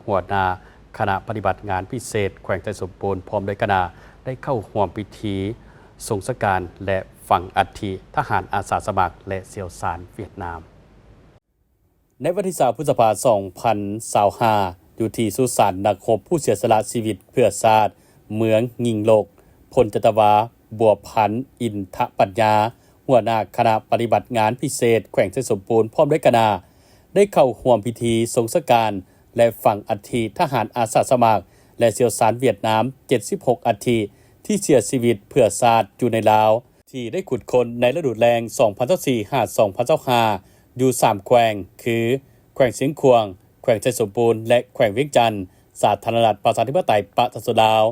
หัวหน้าคณะปฏิบัติงานพิเศษแขวงไทยสมบูรณ์พร้อมด้วยคณะได้เข้าร่วมพิธีสงสการและฝังอัฐิทหารอาสาสมัครและเสี่ยวซานเวียดนามในวันที่20 พฤษภาคม 2025อยู่ที่สุสานนักรบผู้เสียสละชีวิตเพื่อชาติเมืองงิงโลกพลจัตวาบัวพันธ์อินทปัญญาหัวหน้าคณะปฏิบัติงานพิเศษแขวงไทยสมบูรณ์พร้อมด้วยคณะได้เข้าร่วมพิธีสงสการและฝังอัฐิทหารอาสาสมัครและเสี่ยวซานเวียดนาม76อัฐิที่เสียชีวิตเพื่อชาติอยู่ในลาวที่ได้ขุดค้นในฤดูแล้ง 2024-2025 อยู่3แขวงคือแขวงเสียงขวงแขวงไทยสมบูรณ์และแขวงเวียงจันทน์สาธารณรัฐประชาธิปไตยประชาชนลาว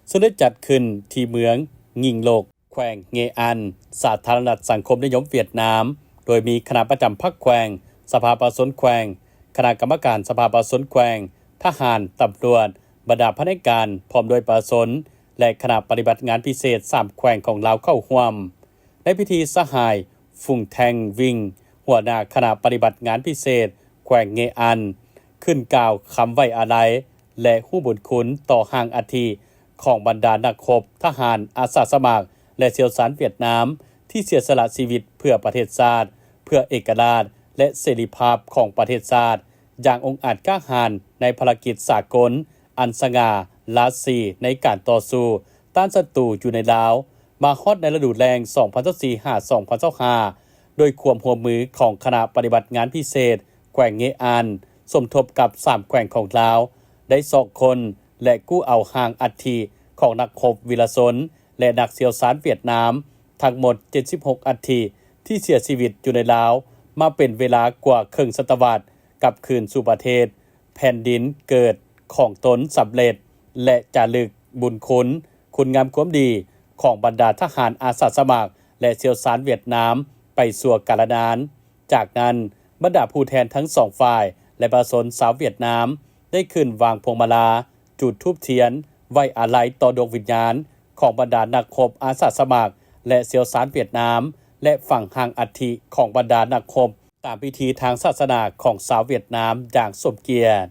ซึ่งได้จัดขึ้นที่เมืองงิงโลกแขวงเงอันสาธารณรัฐสังคมนิยมเวียดนามโดยมีคณะประจำพรรคแขวงสภาประชาชนแขวงคณะกรรมการสภาประชาชนแขวงทหารตำรวจบรรดาพนักงานพร้อมโดยประชาชนและคณะปฏิบัติงานพิเศษ3แขวงของลาวเข้าร่วมในพิธีสหายฟุ่งแทงวิงหัวหน้าคณะปฏิบัติงานพิเศษแขวงเงอันขึ้นกล่าวคำไว้อาลัยและฮู้บุญคุณต่อห่างอัฐิของบรรดานักรบทหารอาสาสมัครและเสี่ยวซานเวียดนามที่เสียสละชีวิตเพื่อประเทศชาติเพื่อเอกราชและเสรีภาพของประเทศชาติอย่างองอาจกล้าหาญในภารกิจสากลอันสง่าราศีในการต่อสู้ต้านศัตรูอยู่ในลาวมาฮอดในฤดูแล้ง 2024-2025 โดยความร่วมมือของคณะปฏิบัติงานพิเศษแขวงเงอันสมทบกับ3แขวงของลาวได้สอกคนและกู้เอาห่างอัฐิของนักรบวีรชนและนักเสี่ยวซานเวียดนามทั้งหมด76อัฐิที่เสียชีวิตอยู่ในลาวมาเป็นเวลากว่าครึ่งศตวรรษกลับคืนสู่ประเทศแผ่นดินเกิดของตนสำเร็จและจารึกบุญคุณงามความดีของบรรดาทหารอาสาสมัครและเสี่ยวซานเวียดนามไปสู่กาลนานจากนั้นบรรดาผู้แทนทั้งสองฝ่ายและประชาชนชาวเวียดนามได้ขึ้นวางพวงมาลาจุดธูปเทียนไว้อาลัยต่อดวงวิญญาณของบรรดานักรบอาสาสมัครและเสี่ยวซานเวียดนามและฝังห่างอัฐิของบรรดานักรบตามพิธีทางศาสนาของชาวเวียดนามอย่างสมเกียรติ